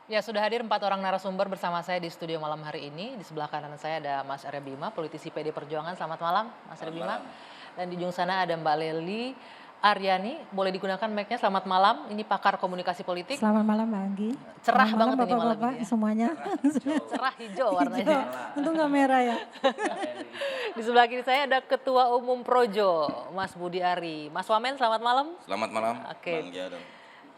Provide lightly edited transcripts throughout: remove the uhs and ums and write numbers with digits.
Ya, sudah hadir 4 orang narasumber bersama saya di studio malam hari ini. Di sebelah kanan saya ada Mas Arya Bima, politisi PD Perjuangan. Selamat malam, Mas Arya Bima. Dan di ujung sana ada Mbak Lely Aryani. Boleh digunakan mic-nya. Selamat malam. Ini pakar komunikasi politik. Selamat malam Mbak Anggi. Cerah Selamat banget malam, ini malam Bapak-bapak ini ya. semuanya. Cerah hijau warnanya. Untung nggak merah ya. Di sebelah kiri saya ada Ketua Umum Projo, Mas Budi Ari. Mas Wamen, selamat malam. Selamat malam, Oke. Bang Gia dan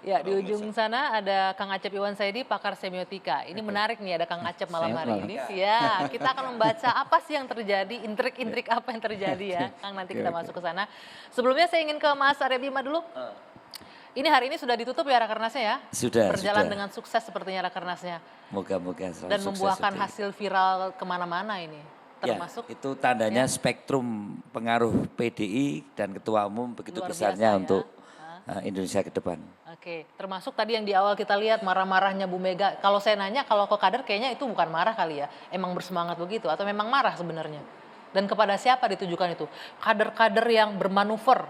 Ya, di ujung sana ada Kang Acep Iwan Saidi, pakar semiotika. Ini menarik nih, ada Kang Acep malam hari ini. Ya, kita akan membaca apa sih yang terjadi, intrik-intrik apa yang terjadi ya. Kang, nanti kita masuk ke sana. Sebelumnya saya ingin ke Mas Arya Bima dulu. Ini hari ini sudah ditutup ya rakernasnya ya? Sudah. Berjalan dengan sukses sepertinya rakernasnya. Moga-moga Dan membuahkan hasil viral kemana-mana ini. Termasuk ya, itu tandanya spektrum pengaruh PDI dan Ketua Umum begitu luar besarnya biasa ya. untuk Indonesia ke depan. Oke, termasuk tadi yang di awal kita lihat marah-marahnya Bu Mega. Kalau saya nanya, kalau ke kader kayaknya itu bukan marah kali ya. Emang bersemangat begitu atau memang marah sebenarnya? Dan kepada siapa ditujukan itu? Kader-kader yang bermanuver.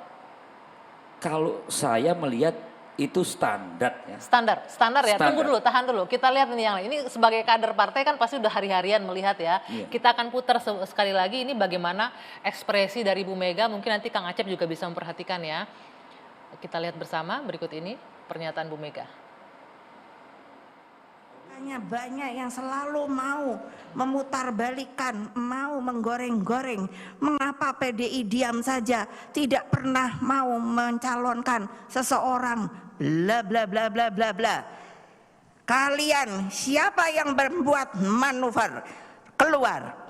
Kalau saya melihat itu standar ya. Standar ya. Standar. Tunggu dulu, tahan dulu. Kita lihat ini yang lain. Ini sebagai kader partai kan pasti udah hari-harian melihat ya. Iya. Kita akan putar sekali lagi ini bagaimana ekspresi dari Bu Mega. Mungkin nanti Kang Acep juga bisa memperhatikan ya. Kita lihat bersama berikut ini pernyataan Bu Mega. Banyak yang selalu mau memutarbalikkan, mau menggoreng-goreng. Mengapa PDI diam saja, tidak pernah mau mencalonkan seseorang, bla bla bla bla bla bla. Kalian siapa yang membuat manuver keluar?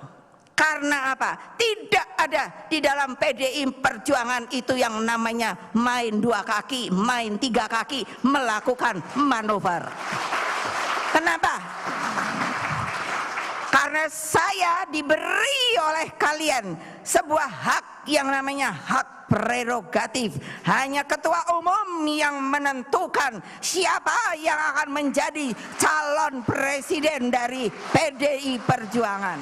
Karena apa? Tidak ada di dalam PDI Perjuangan itu yang namanya main 2 kaki, main 3 kaki, melakukan manuver. Kenapa? Karena saya diberi oleh kalian sebuah hak yang namanya hak prerogatif. Hanya ketua umum yang menentukan siapa yang akan menjadi calon presiden dari PDI Perjuangan.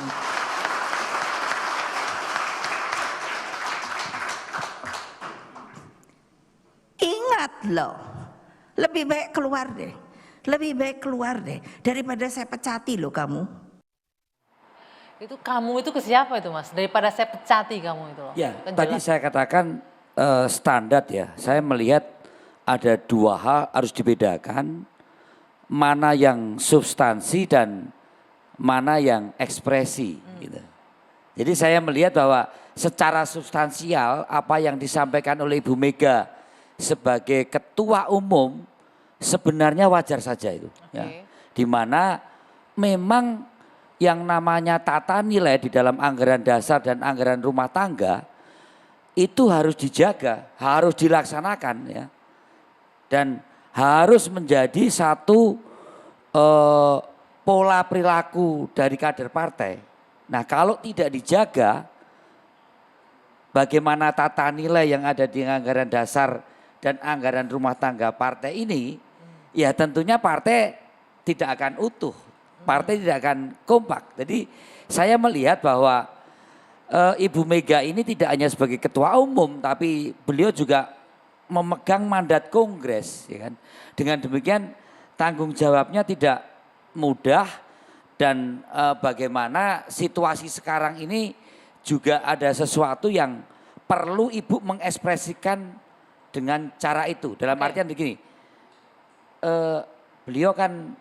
Ingat loh, lebih baik keluar deh. Lebih baik keluar deh daripada saya pecati loh kamu. Itu kamu itu ke siapa itu Mas? Daripada saya pecati kamu itu loh. Ya, Kan tadi jelas. saya katakan standar ya. Saya melihat ada 2 hal harus dibedakan. Mana yang substansi dan mana yang ekspresi. Gitu. Jadi saya melihat bahwa secara substansial apa yang disampaikan oleh Ibu Mega sebagai ketua umum sebenarnya wajar saja itu. Ya. Di mana memang yang namanya tata nilai di dalam anggaran dasar dan anggaran rumah tangga itu harus dijaga, harus dilaksanakan ya. Dan harus menjadi satu pola perilaku dari kader partai. Nah, kalau tidak dijaga, bagaimana tata nilai yang ada di anggaran dasar dan anggaran rumah tangga partai ini, ya tentunya partai tidak akan utuh, partai tidak akan kompak. Jadi saya melihat bahwa Ibu Mega ini tidak hanya sebagai ketua umum, tapi beliau juga memegang mandat kongres. Ya kan? Dengan demikian tanggung jawabnya tidak mudah dan bagaimana situasi sekarang ini juga ada sesuatu yang perlu Ibu mengekspresikan dengan cara itu. Dalam artian begini, beliau kan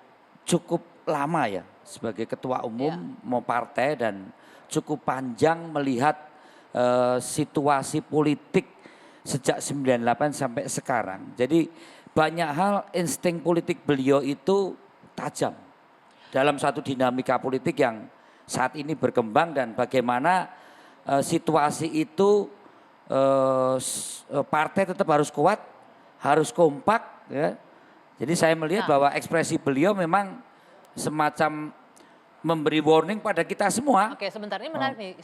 cukup lama ya sebagai ketua umum mau partai dan cukup panjang melihat situasi politik sejak 98 sampai sekarang. Jadi banyak hal insting politik beliau itu tajam dalam satu dinamika politik yang saat ini berkembang dan bagaimana situasi itu partai tetap harus kuat, harus kompak ya. Jadi saya melihat bahwa ekspresi beliau memang semacam memberi warning pada kita semua. Oke, sebentar ini menarik nih.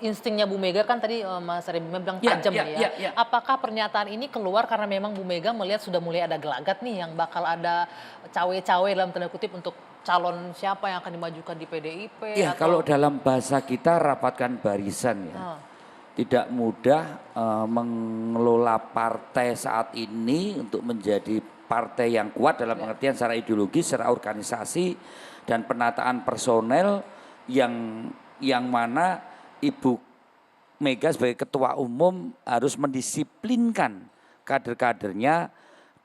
Instingnya Bu Mega kan tadi Mas Arya Bima bilang tajam ya. Apakah pernyataan ini keluar karena memang Bu Mega melihat sudah mulai ada gelagat nih yang bakal ada cawe-cawe dalam tanda kutip untuk calon siapa yang akan dimajukan di PDIP? Iya, kalau dalam bahasa kita rapatkan barisan ya. Tidak mudah mengelola partai saat ini untuk menjadi partai yang kuat dalam pengertian secara ideologi, secara organisasi dan penataan personel yang mana Ibu Mega sebagai ketua umum harus mendisiplinkan kader-kadernya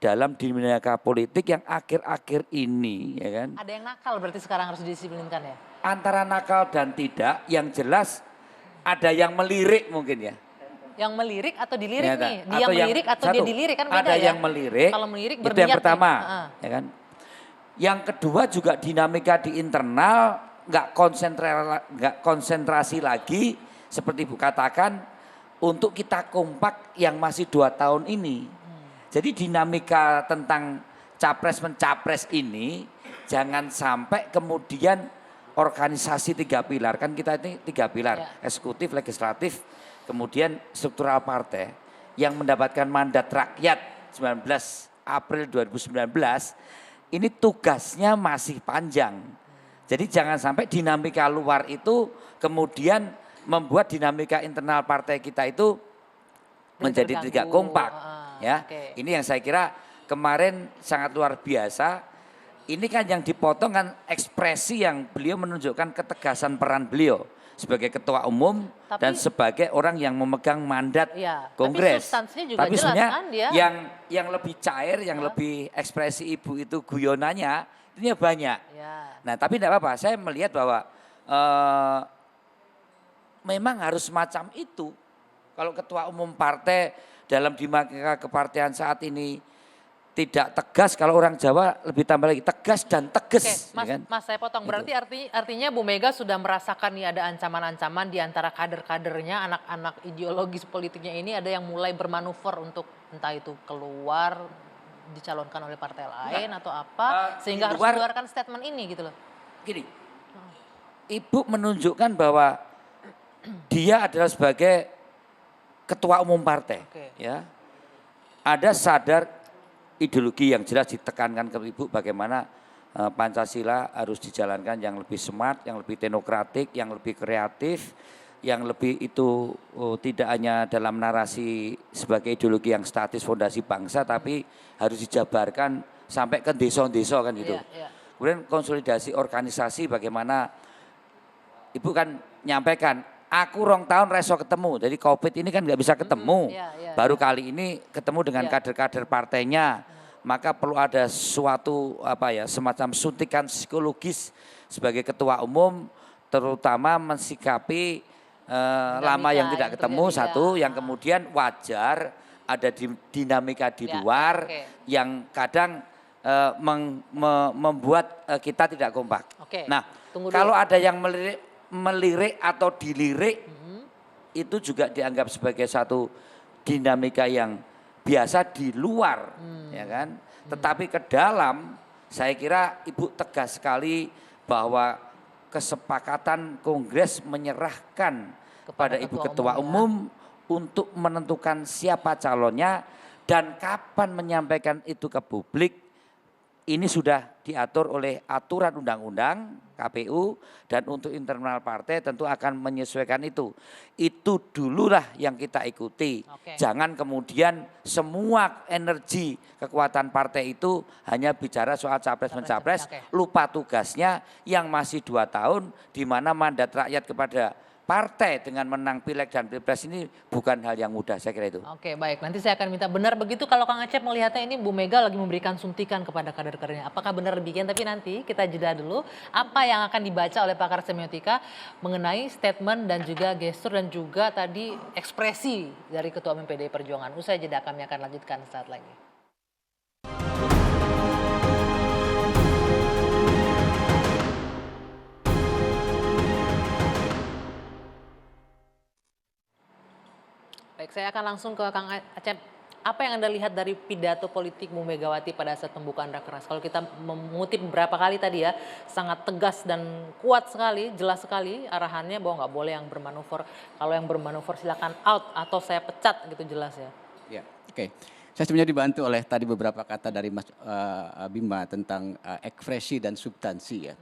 dalam dinamika politik yang akhir-akhir ini, ya kan. Ada yang nakal berarti sekarang harus didisiplinkan ya? Antara nakal dan tidak, yang jelas ada yang melirik mungkin ya. Yang melirik atau dilirik Ya, nih? Dia atau yang- melirik atau dia satu, dilirik kan beda ada ya? yang melirik, Kalau melirik itu berniat yang pertama, nih. Heeh. ya kan. Yang kedua juga dinamika di internal nggak konsentrasi lagi seperti Ibu katakan untuk kita kompak yang masih 2 tahun ini. Jadi dinamika tentang capres mencapres ini jangan sampai kemudian organisasi 3 pilar, kan kita ini 3 pilar, Ya. eksekutif, legislatif, kemudian struktural partai yang mendapatkan mandat rakyat 19 April 2019, ini tugasnya masih panjang. Jadi jangan sampai dinamika luar itu kemudian membuat dinamika internal partai kita itu menjadi terganggu. tidak kompak. Ya, oke. ini yang saya kira kemarin sangat luar biasa. Ini kan yang dipotong kan ekspresi yang beliau menunjukkan ketegasan peran beliau sebagai ketua umum dan sebagai orang yang memegang mandat Iya, tapi Kongres. substansinya juga Tapi jelas sebenarnya kan dia. yang lebih cair, yang lebih ekspresi ibu itu guyonannya, ini banyak. Ya. Nah tapi tidak apa-apa, saya melihat bahwa memang harus semacam itu. Kalau ketua umum partai dalam dinamika kepartean saat ini tidak tegas, kalau orang Jawa lebih tambah lagi tegas dan Oke, tegas. Mas, ya kan? Mas saya potong. Berarti artinya Bu Mega sudah merasakan nih ada ancaman-ancaman di antara kader-kadernya, anak-anak ideologis politiknya ini ada yang mulai bermanuver untuk entah itu keluar dicalonkan oleh partai lain atau apa, sehingga harus mengeluarkan statement ini gitu loh. Gini, Ibu menunjukkan bahwa dia adalah sebagai ketua umum partai, Oke. ya. Ada sadar ideologi yang jelas ditekankan ke Ibu bagaimana Pancasila harus dijalankan yang lebih smart, yang lebih teknokratik, yang lebih kreatif, yang lebih itu tidak hanya dalam narasi sebagai ideologi yang statis fondasi bangsa, tapi harus dijabarkan sampai ke desa-desa kan gitu. Iya, iya. Kemudian konsolidasi organisasi bagaimana Ibu kan nyampaikan, aku 2 tahun reso ketemu, jadi COVID ini kan nggak bisa ketemu. Baru kali ini ketemu dengan kader-kader partainya, maka perlu ada suatu semacam suntikan psikologis sebagai ketua umum, terutama mensikapi lama yang tidak ketemu satu, yang kemudian wajar ada dinamika di luar yang kadang membuat kita tidak kompak. Nah, kalau ada yang melirik atau dilirik, itu juga dianggap sebagai satu dinamika yang biasa di luar, ya kan. Tetapi ke dalam, saya kira Ibu tegas sekali bahwa kesepakatan Kongres menyerahkan kepada Ibu Ketua Umum untuk menentukan siapa calonnya dan kapan menyampaikan itu ke publik. Ini sudah diatur oleh aturan undang-undang KPU dan untuk internal partai tentu akan menyesuaikan itu. Itu dululah yang kita ikuti. Jangan kemudian semua energi kekuatan partai itu hanya bicara soal capres-mencapres, lupa tugasnya yang masih 2 tahun di mana mandat rakyat kepada partai dengan menang pileg dan pilpres ini bukan hal yang mudah, saya kira itu. Oke, baik. Nanti saya akan minta benar begitu kalau Kang Acep melihatnya ini Bu Mega lagi memberikan suntikan kepada kader-kadernya. Apakah benar demikian? Tapi nanti kita jeda dulu. Apa yang akan dibaca oleh pakar semiotika mengenai statement dan juga gestur dan juga tadi ekspresi dari Ketua Umum PDI Perjuangan. Usai jeda kami akan lanjutkan saat lagi. Baik, saya akan langsung ke Kang Acep. Apa yang Anda lihat dari pidato politik Bu Megawati pada saat pembukaan Rakernas? Kalau kita mengutip beberapa kali tadi ya, sangat tegas dan kuat sekali, jelas sekali arahannya bahwa nggak boleh yang bermanuver. Kalau yang bermanuver silakan out atau saya pecat gitu jelas ya. Ya, oke. Saya sebenarnya dibantu oleh tadi beberapa kata dari Mas Bima tentang ekspresi dan substansi ya.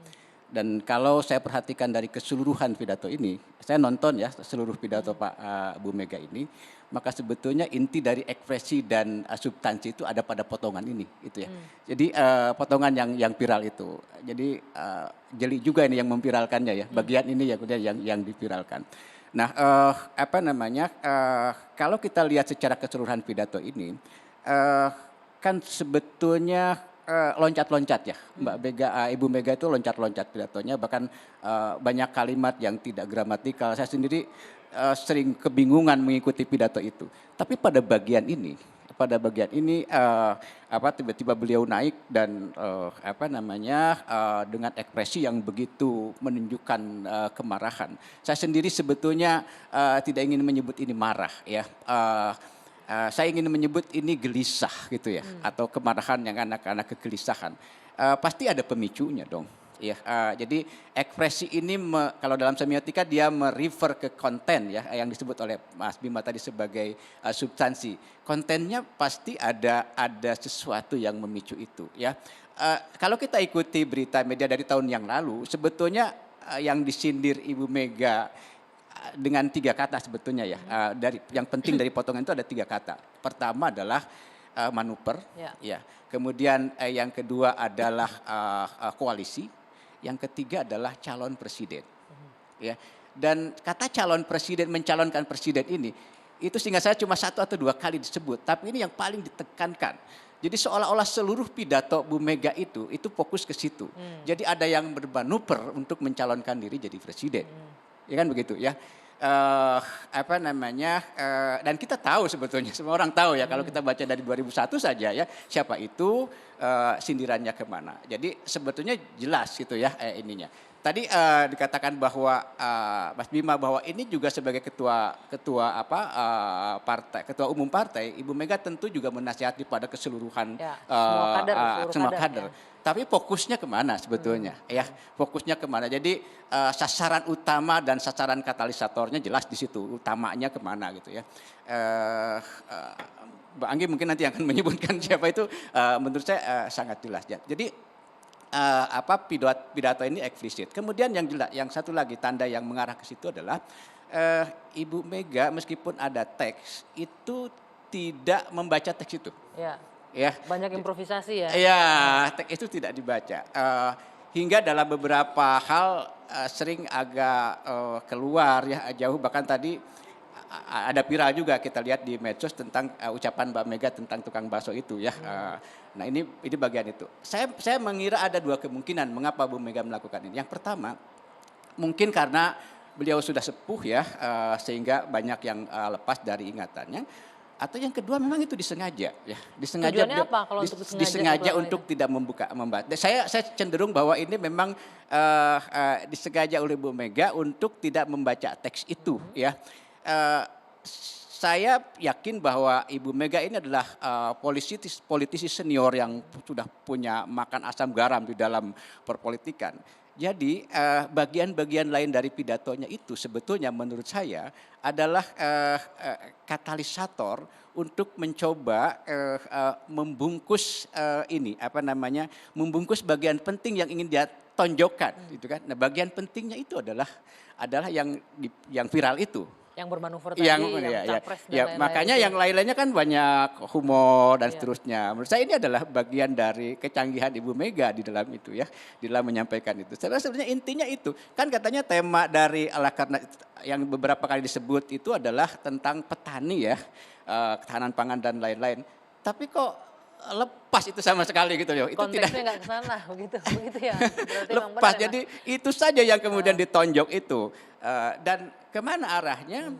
Dan kalau saya perhatikan dari keseluruhan pidato ini, saya nonton ya seluruh pidato Pak Bu Mega ini, maka sebetulnya inti dari ekspresi dan substansi itu ada pada potongan ini, itu ya. Jadi potongan yang viral itu. Jadi jeli juga ini yang memviralkannya ya, bagian ini ya yang dipiralkan. Nah, kalau kita lihat secara keseluruhan pidato ini, kan sebetulnya loncat-loncat ya, Ibu Mega itu loncat-loncat pidatonya, bahkan banyak kalimat yang tidak gramatikal. Saya sendiri sering kebingungan mengikuti pidato itu. Tapi pada bagian ini tiba-tiba beliau naik dan dengan ekspresi yang begitu menunjukkan kemarahan. Saya sendiri sebetulnya tidak ingin menyebut ini marah ya. Saya ingin menyebut ini gelisah gitu ya, atau kemarahan yang anak-anak kegelisahan. Pasti ada pemicunya dong. Ya, jadi ekspresi ini kalau dalam semiotika dia merefer ke konten ya, yang disebut oleh Mas Bima tadi sebagai substansi. Kontennya pasti ada sesuatu yang memicu itu ya. Kalau kita ikuti berita media dari tahun yang lalu, sebetulnya yang disindir Ibu Mega dengan 3 kata sebetulnya ya. Yang penting dari potongan itu ada 3 kata. Pertama adalah manuver, ya. Kemudian yang kedua adalah koalisi, yang ketiga adalah calon presiden, ya. Dan kata calon presiden, mencalonkan presiden ini, itu sehingga saya cuma 1 atau 2 kali disebut, tapi ini yang paling ditekankan. Jadi seolah-olah seluruh pidato Bu Mega itu fokus ke situ. Jadi ada yang bermanuver untuk mencalonkan diri jadi presiden. Ya kan begitu ya. Dan kita tahu sebetulnya, semua orang tahu ya, kalau kita baca dari 2001 saja ya, siapa itu, sindirannya kemana. Jadi sebetulnya jelas gitu ya ininya. Tadi dikatakan bahwa Mas Bima bahwa ini juga sebagai ketua umum partai, Ibu Mega tentu juga menasihati pada keseluruhan semua kader. Ya. Tapi fokusnya kemana sebetulnya? Ya, fokusnya kemana? Jadi sasaran utama dan sasaran katalisatornya jelas di situ. Utamanya kemana gitu ya? Mbak Anggi mungkin nanti akan menyebutkan siapa itu. Menurut saya sangat jelas ya. Jadi pidato ini eksplisit. Kemudian yang satu lagi tanda yang mengarah ke situ adalah Ibu Mega meskipun ada teks itu tidak membaca teks itu. Ya. Banyak improvisasi ya. Ya, teks itu tidak dibaca. Hingga dalam beberapa hal sering agak keluar ya jauh, bahkan tadi ada viral juga kita lihat di medsos tentang ucapan Mbak Mega tentang tukang bakso itu ya. Nah ini bagian itu. Saya mengira ada 2 kemungkinan mengapa Bu Mega melakukan ini. Yang pertama mungkin karena beliau sudah sepuh ya, sehingga banyak yang lepas dari ingatannya. Atau yang kedua memang itu disengaja ya. Tujuannya apa kalau untuk disengaja untuk tidak membahas. Saya cenderung bahwa ini memang disengaja oleh Bu Mega untuk tidak membaca teks itu ya. Saya yakin bahwa Ibu Mega ini adalah politisi senior yang sudah punya makan asam garam di dalam perpolitikan. Jadi bagian-bagian lain dari pidatonya itu sebetulnya menurut saya adalah katalisator untuk mencoba membungkus membungkus bagian penting yang ingin dia tonjokkan, gitu kan. Nah, bagian pentingnya itu adalah yang viral itu. Yang bermanuver tadi, yang capres dan lain-lain. Makanya yang lain-lainnya kan banyak humor dan seterusnya. Menurut saya ini adalah bagian dari kecanggihan Ibu Mega di dalam itu ya, di dalam menyampaikan itu. Sebenarnya intinya itu, kan katanya tema dari ala karena yang beberapa kali disebut itu adalah tentang petani ya, ketahanan pangan dan lain-lain. Tapi kok lepas itu sama sekali gitu loh. Itu konteksnya nggak ke sana begitu ya. Berarti lepas, jadi itu saja yang kemudian ditonjok itu. Dan kemana arahnya?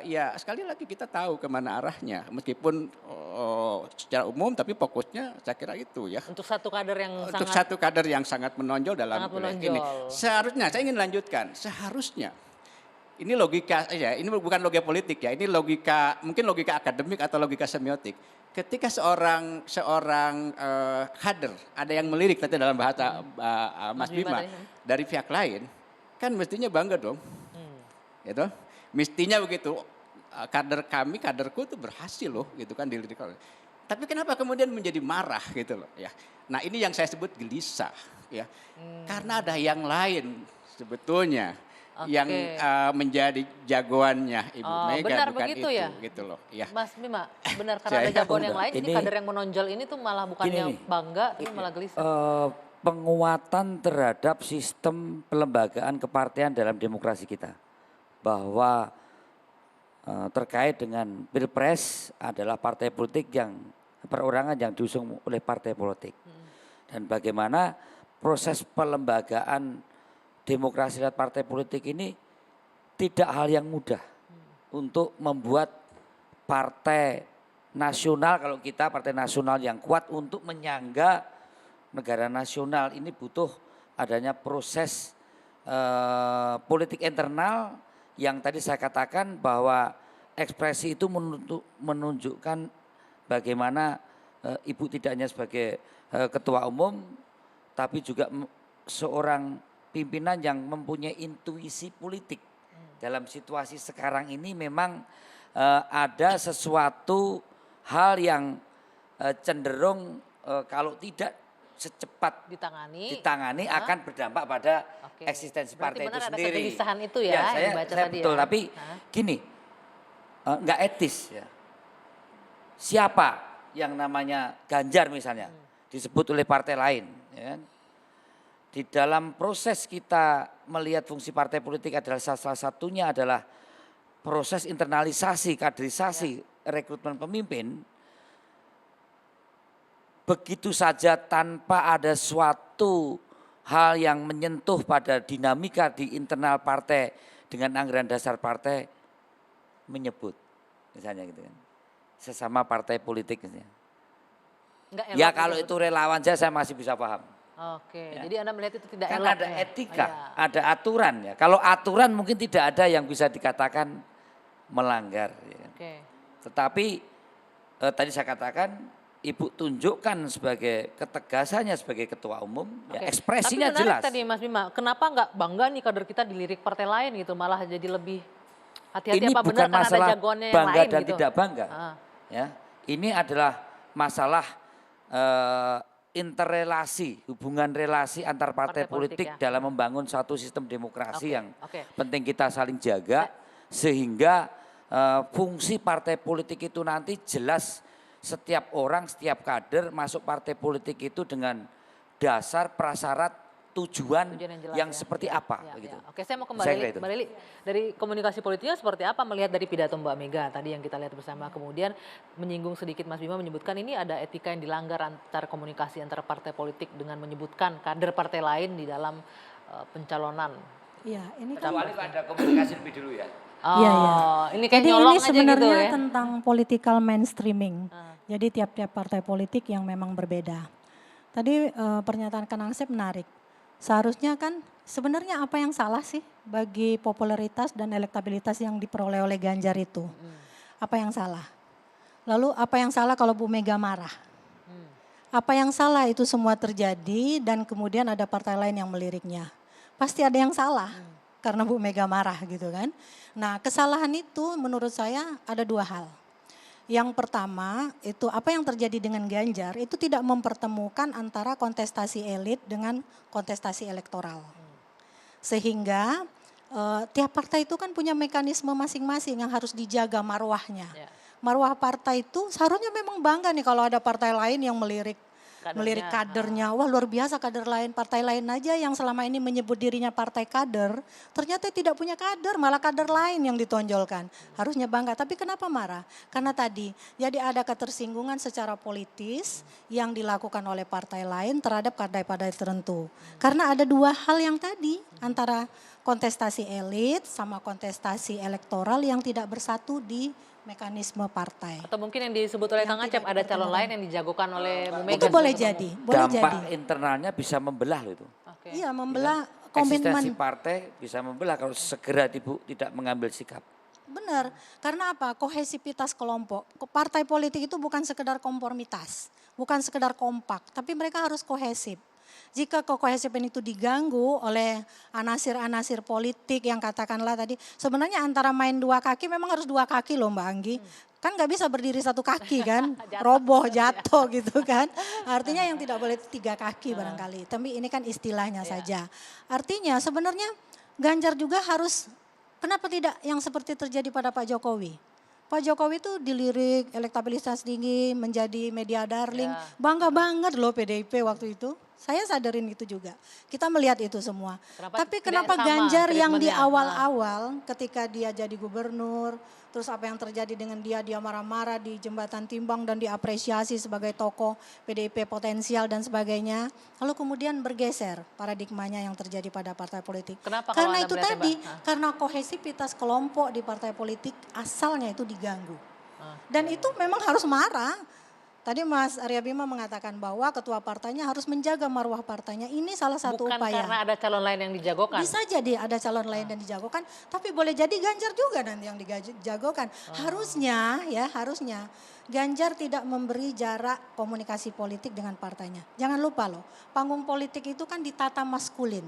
Ya sekali lagi kita tahu kemana arahnya. Meskipun secara umum tapi fokusnya saya kira itu ya. Untuk satu kader yang sangat menonjol dalam ini. Seharusnya, saya ingin lanjutkan, seharusnya. Ini logika ya, ini bukan logika politik ya, ini mungkin logika akademik atau logika semiotik. Ketika seorang kader, ada yang melirik nanti dalam bahasa Mas Bima dari pihak lain, kan mestinya bangga dong. Gitu. Mestinya begitu. Kaderku itu berhasil loh gitu kan dilirik. Tapi kenapa kemudian menjadi marah gitu loh ya. Nah, ini yang saya sebut gelisah. ya. Karena ada yang lain sebetulnya yang menjadi jagoannya Ibu Mega, benar bukan begitu itu ya? gitu loh. Ya. Mas Bima, benar karena ada jagoan yang lain, jadi Ini- kader yang menonjol ini tuh malah bukannya nih. bangga, tapi malah gelisah. Penguatan terhadap sistem pelembagaan kepartean dalam demokrasi kita. Bahwa terkait dengan Pilpres adalah partai politik yang perorangan yang diusung oleh partai politik. Dan bagaimana proses pelembagaan demokrasi lewat partai politik ini tidak hal yang mudah untuk membuat partai nasional, kalau kita partai nasional yang kuat untuk menyangga negara nasional ini butuh adanya proses politik internal yang tadi saya katakan bahwa ekspresi itu menunjukkan bagaimana Ibu tidak hanya sebagai ketua umum tapi juga seorang pimpinan yang mempunyai intuisi politik. Dalam situasi sekarang ini memang ada sesuatu hal yang cenderung kalau tidak secepat ditangani akan berdampak pada eksistensi Berarti partai itu benar ada sendiri. kegelisahan itu ya, yang dibaca saya tadi betul, ya. tapi gini, nggak etis ya. Siapa yang namanya Ganjar misalnya disebut oleh partai lain, ya kan? Di dalam proses kita melihat fungsi partai politik adalah salah satunya adalah proses internalisasi, kaderisasi, rekrutmen pemimpin. Begitu saja tanpa ada suatu hal yang menyentuh pada dinamika di internal partai dengan anggaran dasar partai menyebut misalnya gitu kan. Sesama partai politik misalnya. Ya kalau itu relawan saya masih bisa paham. Oke, jadi Anda melihat itu tidak Kan elok ada ya? etika, ada aturan ya. Kalau aturan mungkin tidak ada yang bisa dikatakan melanggar. Ya. Oke. Tetapi tadi saya katakan Ibu tunjukkan sebagai ketegasannya sebagai ketua umum, ya, ekspresinya Tapi menarik jelas. tadi Mas Bima, kenapa nggak bangga nih kader kita dilirik partai lain gitu, malah jadi lebih hati-hati Ini apa bukan benar karena ada masalah jagoannya yang bangga lain dan gitu. tidak bangga. Ya, ini adalah masalah interrelasi, hubungan relasi antar partai politik ya. dalam membangun satu sistem demokrasi yang oke. penting kita saling jaga sehingga fungsi partai politik itu nanti jelas setiap orang, setiap kader masuk partai politik itu dengan dasar prasyarat tujuan yang jelas yang ya. seperti apa begitu. Oke, saya mau Saya kembali kira itu. Mbak Lili, dari komunikasi politiknya seperti apa melihat dari pidato Mbak Mega tadi yang kita lihat bersama, kemudian menyinggung sedikit Mas Bima menyebutkan ini ada etika yang dilanggar antara komunikasi antara partai politik dengan menyebutkan kader partai lain di dalam pencalonan. Iya, ini kan Kecuali ada komunikasi lebih dulu ya. Oh, Iya, iya. ini kayak jadi nyolong ini aja sebenarnya gitu ya. tentang political mainstreaming. Jadi tiap-tiap partai politik yang memang berbeda. Tadi pernyataan Kang Asep menarik. Seharusnya kan sebenarnya apa yang salah sih bagi popularitas dan elektabilitas yang diperoleh oleh Ganjar itu? Apa yang salah? Lalu apa yang salah kalau Bu Mega marah? Apa yang salah itu semua terjadi dan kemudian ada partai lain yang meliriknya? Pasti ada yang salah karena Bu Mega marah gitu kan. Nah, kesalahan itu menurut saya ada dua hal. Yang pertama itu apa yang terjadi dengan Ganjar itu tidak mempertemukan antara kontestasi elit dengan kontestasi elektoral. Sehingga tiap partai itu kan punya mekanisme masing-masing yang harus dijaga marwahnya. Marwah partai itu seharusnya memang bangga nih kalau ada partai lain yang melirik kadernya. Wah luar biasa kader lain, partai lain aja yang selama ini menyebut dirinya partai kader, ternyata tidak punya kader, malah kader lain yang ditonjolkan. Harusnya bangga, tapi kenapa marah? Karena tadi, jadi ada ketersinggungan secara politis yang dilakukan oleh partai lain terhadap partai-partai tertentu. Karena ada dua hal yang tadi, antara kontestasi elit sama kontestasi elektoral yang tidak bersatu di mekanisme partai. Atau mungkin yang disebut oleh Kang Acep ada calon lain yang dijagokan oleh Bu Mega. Itu boleh jadi, boleh Dampak jadi. internalnya bisa membelah loh itu. Iya, membelah Eksistensi komitmen. partai bisa membelah kalau segera Ibu tidak mengambil sikap. Benar, karena apa? Kohesivitas kelompok. Partai politik itu bukan sekedar konformitas, bukan sekedar kompak, tapi mereka harus kohesif. Jika kekohesivan itu diganggu oleh anasir-anasir politik yang katakanlah tadi, sebenarnya antara main dua kaki memang harus dua kaki loh Mbak Anggi. Kan nggak bisa berdiri satu kaki kan, roboh jatuh gitu kan. Artinya yang tidak boleh itu tiga kaki barangkali. Tapi ini kan istilahnya saja. Artinya sebenarnya Ganjar juga harus, kenapa tidak yang seperti terjadi pada Pak Jokowi? Pak Jokowi itu dilirik elektabilitas tinggi, menjadi media darling, bangga banget loh PDIP waktu itu. Saya sadarin itu juga. Kita melihat itu semua. Tapi kenapa Ganjar yang di awal-awal ketika dia jadi gubernur, terus apa yang terjadi dengan dia marah-marah di Jembatan Timbang dan diapresiasi sebagai tokoh PDIP potensial dan sebagainya. Lalu kemudian bergeser paradigmanya yang terjadi pada partai politik. Kenapa kalau Karena Anda itu melihatnya, tadi, Mbak? karena kohesivitas kelompok di partai politik asalnya itu diganggu. Dan itu memang harus marah. Tadi Mas Arya Bima mengatakan bahwa ketua partainya harus menjaga marwah partainya. Ini salah satu Bukan upaya. karena ada calon lain yang dijagokan. Bisa jadi ada calon lain yang dijagokan, tapi boleh jadi Ganjar juga nanti yang dijagokan. Harusnya Ganjar tidak memberi jarak komunikasi politik dengan partainya. Jangan lupa loh, panggung politik itu kan ditata maskulin.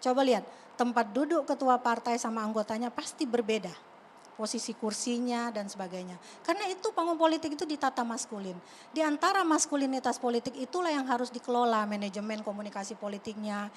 Coba lihat, tempat duduk ketua partai sama anggotanya pasti berbeda. Posisi kursinya dan sebagainya. Karena itu panggung politik itu ditata maskulin. Di antara maskulinitas politik itulah yang harus dikelola manajemen komunikasi politiknya,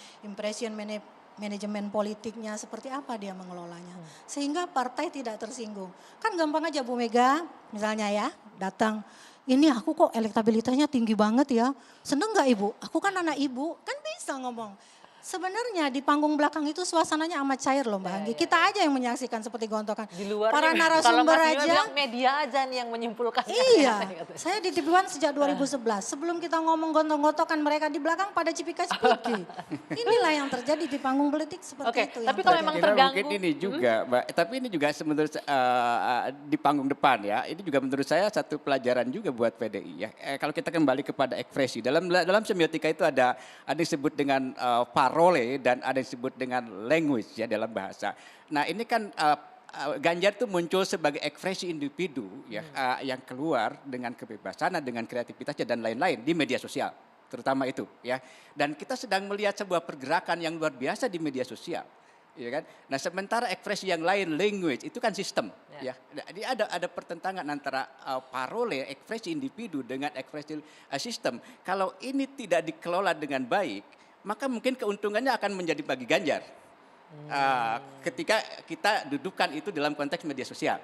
manajemen politiknya, seperti apa dia mengelolanya. Sehingga partai tidak tersinggung. Kan gampang aja Bu Mega misalnya ya datang, ini aku kok elektabilitasnya tinggi banget ya. Seneng gak Ibu? Aku kan anak Ibu, kan bisa ngomong. Sebenarnya di panggung belakang itu suasananya amat cair loh Mbak Anggi. Kita aja yang menyaksikan seperti gontokan. Di luar para nih, narasumber kalau Mas Bima aja. bilang media aja nih yang menyimpulkan. Iya, saya di TV One sejak 2011. Sebelum kita ngomong gontong-gontokan mereka di belakang pada cipika-cipiki. Inilah yang terjadi di panggung politik seperti Oke, itu. tapi yang kalau terjadi. memang Kira terganggu. mungkin ini juga, Mbak. Tapi ini juga menurut di panggung depan ya. Ini juga menurut saya satu pelajaran juga buat PDI ya. Kalau kita kembali kepada ekspresi, dalam semiotika itu ada disebut dengan parole dan ada disebut dengan language ya dalam bahasa. Nah ini kan Ganjar itu muncul sebagai ekspresi individu ya yang keluar dengan kebebasan, dengan kreativitasnya dan lain-lain di media sosial, terutama itu ya. Dan kita sedang melihat sebuah pergerakan yang luar biasa di media sosial, ya kan. Nah sementara ekspresi yang lain language itu kan sistem, ya. Jadi ada pertentangan antara parole ekspresi individu dengan ekspresi sistem. Kalau ini tidak dikelola dengan baik, maka mungkin keuntungannya akan menjadi bagi Ganjar. Ketika kita dudukan itu dalam konteks media sosial,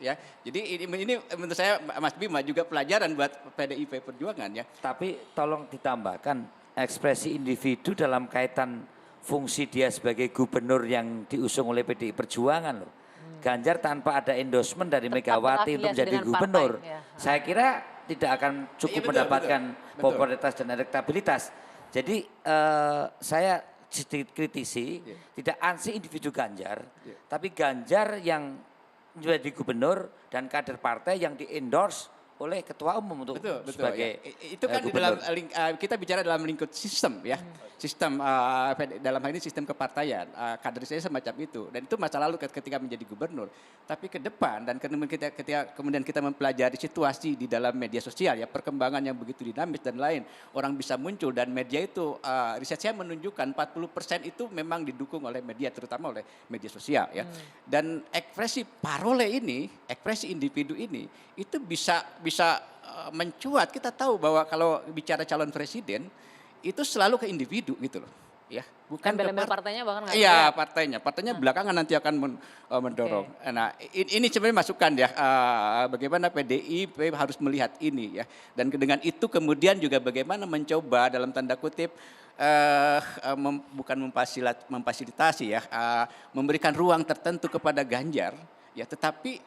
ya. Jadi ini menurut saya Mas Bima juga pelajaran buat PDIP Perjuangan ya. Tapi tolong ditambahkan ekspresi individu dalam kaitan fungsi dia sebagai gubernur yang diusung oleh PDI Perjuangan loh. Ganjar tanpa ada endorsement dari Tetap Megawati untuk berafiliasi menjadi dengan gubernur, partai, ya. saya kira tidak akan cukup Iya, betul, mendapatkan betul. popularitas dan elektabilitas. Jadi saya sedikit kritisi, tidak ansi individu Ganjar, tapi Ganjar yang menjadi gubernur dan kader partai yang di-endorse oleh ketua umum untuk Betul, sebagai ya. Itu kan di dalam kita bicara dalam lingkup sistem ya. Sistem dalam hal ini sistem kepartaian, kaderisasi semacam itu. Dan itu masa lalu ketika menjadi gubernur. Tapi ke depan dan kemudian kita mempelajari situasi di dalam media sosial ya, perkembangan yang begitu dinamis dan lain, orang bisa muncul dan media itu riset saya menunjukkan 40% itu memang didukung oleh media, terutama oleh media sosial ya. Dan ekspresi parole ini, ekspresi individu ini itu bisa mencuat. Kita tahu bahwa kalau bicara calon presiden itu selalu ke individu gitu loh, ya, bukan ke partainya bahkan nggak. Iya, partainya belakangan nanti akan mendorong. Nah, ini sebenarnya masukan ya, bagaimana PDIP harus melihat ini ya, dan dengan itu kemudian juga bagaimana mencoba dalam tanda kutip bukan memfasilitasi ya, memberikan ruang tertentu kepada Ganjar. Ya, tetapi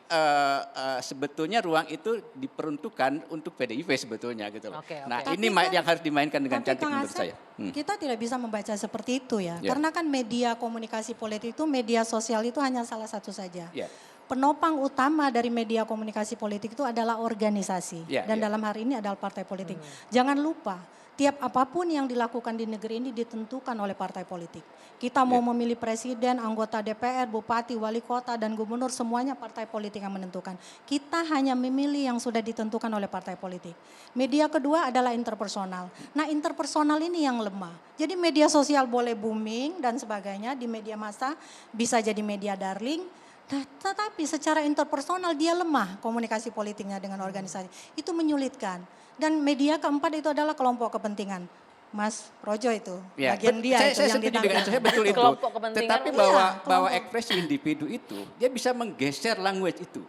sebetulnya ruang itu diperuntukkan untuk PDIP sebetulnya gitu loh. Nah, Tapi ini kan, yang harus dimainkan dengan cantik Kang menurut Asep, saya. kita tidak bisa membaca seperti itu ya. Ya. Karena kan media komunikasi politik itu, media sosial itu hanya salah satu saja. Ya. Penopang utama dari media komunikasi politik itu adalah organisasi. Ya, Dan ya. dalam hari ini adalah partai politik. Jangan lupa, Tiap apapun yang dilakukan di negeri ini ditentukan oleh partai politik. Kita mau memilih presiden, anggota DPR, bupati, wali kota, dan gubernur, semuanya partai politik yang menentukan. Kita hanya memilih yang sudah ditentukan oleh partai politik. Media kedua adalah interpersonal. Nah, interpersonal ini yang lemah. Jadi media sosial boleh booming dan sebagainya, di media massa bisa jadi media darling, tetapi secara interpersonal dia lemah komunikasi politiknya dengan organisasi. Itu menyulitkan. Dan media keempat itu adalah kelompok kepentingan. Mas Projo itu, Ya, bagian dia itu saya yang setuju dengan ditangkap. saya betul itu. Kelompok kepentingan, Tetapi iya, bahwa ekspresi individu itu dia bisa menggeser language itu.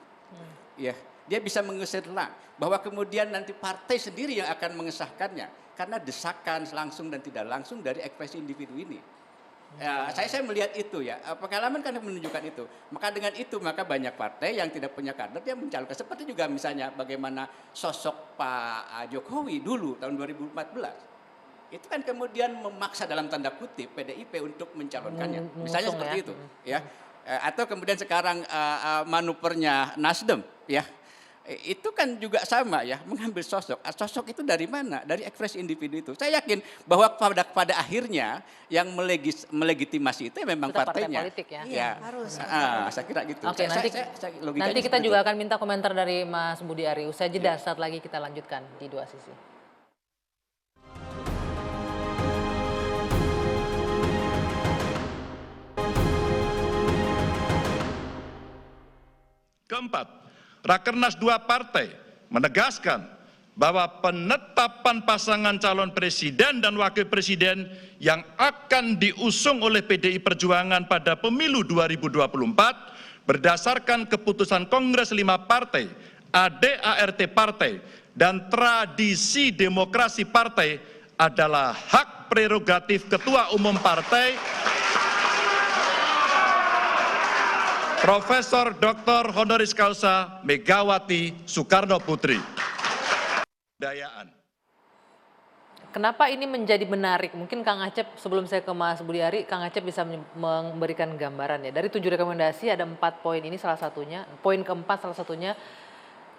Ya, dia bisa menggeser bahwa kemudian nanti partai sendiri yang akan mengesahkannya karena desakan langsung dan tidak langsung dari ekspresi individu ini. Ya, saya melihat itu ya, pengalaman kan menunjukkan itu. Maka dengan itu maka banyak partai yang tidak punya kader dia mencalonkan. Seperti juga misalnya bagaimana sosok Pak Jokowi dulu tahun 2014. Itu kan kemudian memaksa dalam tanda kutip PDIP untuk mencalonkannya. Misalnya seperti itu, ya. Atau kemudian sekarang manuvernya Nasdem, ya. Itu kan juga sama ya, mengambil sosok. Sosok itu dari mana? Dari ekspresi individu itu. Saya yakin bahwa pada akhirnya yang melegitimasi itu memang Tetap partainya. partai politik ya. Iya, harus. Saya kira gitu. Oke, nanti kita juga akan minta komentar dari Mas Budi Ari. Usai jeda, saat lagi kita lanjutkan di Dua Sisi. Keempat, Rakernas 2 partai menegaskan bahwa penetapan pasangan calon presiden dan wakil presiden yang akan diusung oleh PDI Perjuangan pada pemilu 2024 berdasarkan keputusan Kongres 5 partai, ADART partai, dan tradisi demokrasi partai adalah hak prerogatif Ketua Umum Partai Profesor Dr. Honoris Causa Megawati Soekarno Putri. Kenapa ini menjadi menarik? Mungkin Kang Acep, sebelum saya ke Mas Budi Ari, Kang Acep bisa memberikan gambaran ya. Dari 7 rekomendasi ada 4 poin, ini salah satunya, poin keempat salah satunya,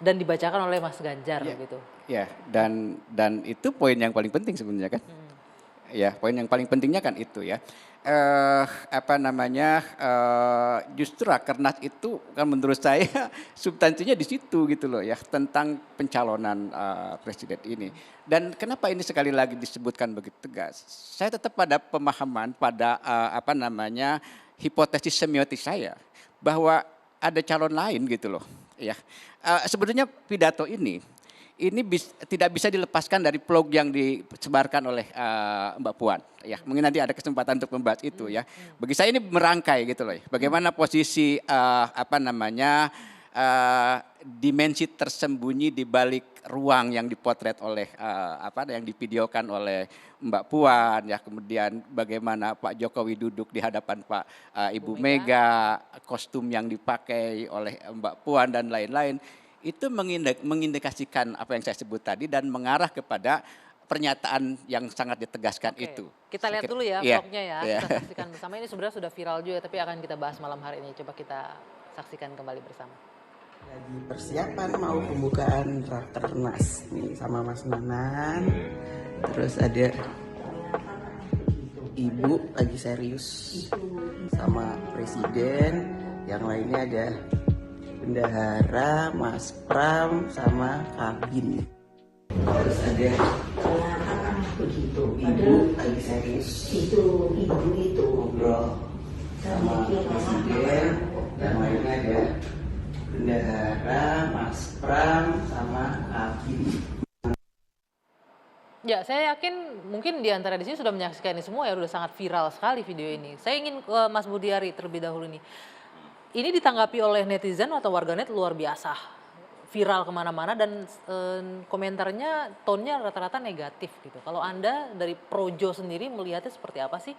dan dibacakan oleh Mas Ganjar gitu. Ya, dan itu poin yang paling penting sebenarnya kan. Ya, poin yang paling pentingnya kan itu ya. Justru Rakernas itu kan menurut saya substansinya di situ gitu loh ya, tentang pencalonan presiden ini. Dan kenapa ini sekali lagi disebutkan begitu tegas? Saya tetap pada pemahaman, pada hipotesis semiotis saya bahwa ada calon lain gitu loh ya. Sebetulnya pidato ini tidak bisa dilepaskan dari vlog yang disebarkan oleh Mbak Puan. Ya, mungkin nanti ada kesempatan untuk membahas itu ya. Bagi saya ini merangkai gitu loh. Bagaimana posisi dimensi tersembunyi di balik ruang yang dipotret oleh yang divideokan oleh Mbak Puan ya. Kemudian bagaimana Pak Jokowi duduk di hadapan Ibu Mega, kostum yang dipakai oleh Mbak Puan dan lain-lain. Itu mengindikasikan apa yang saya sebut tadi dan mengarah kepada pernyataan yang sangat ditegaskan itu. Kita lihat dulu ya vlognya ya, kita saksikan bersama. Ini sebenarnya sudah viral juga, tapi akan kita bahas malam hari ini. Coba kita saksikan kembali bersama. Lagi persiapan mau pembukaan Rakernas nih sama Mas Nanan. Terus ada Ibu lagi serius sama Presiden. Yang lainnya ada Bendahara, Mas Pram, sama Kabin. Terus ada Ibu lagi serius. Ibu itu ngobrol sama Presiden. Yang lainnya ada Bendahara, Mas Pram, sama Kabin. Ya, saya yakin mungkin di antara di sini sudah menyaksikan ini semua ya, sudah sangat viral sekali video ini. Saya ingin ke Mas Budi Ari terlebih dahulu nih. Ini ditanggapi oleh netizen atau warganet luar biasa, viral kemana-mana dan komentarnya, tone-nya rata-rata negatif gitu. Kalau Anda dari Projo sendiri melihatnya seperti apa sih?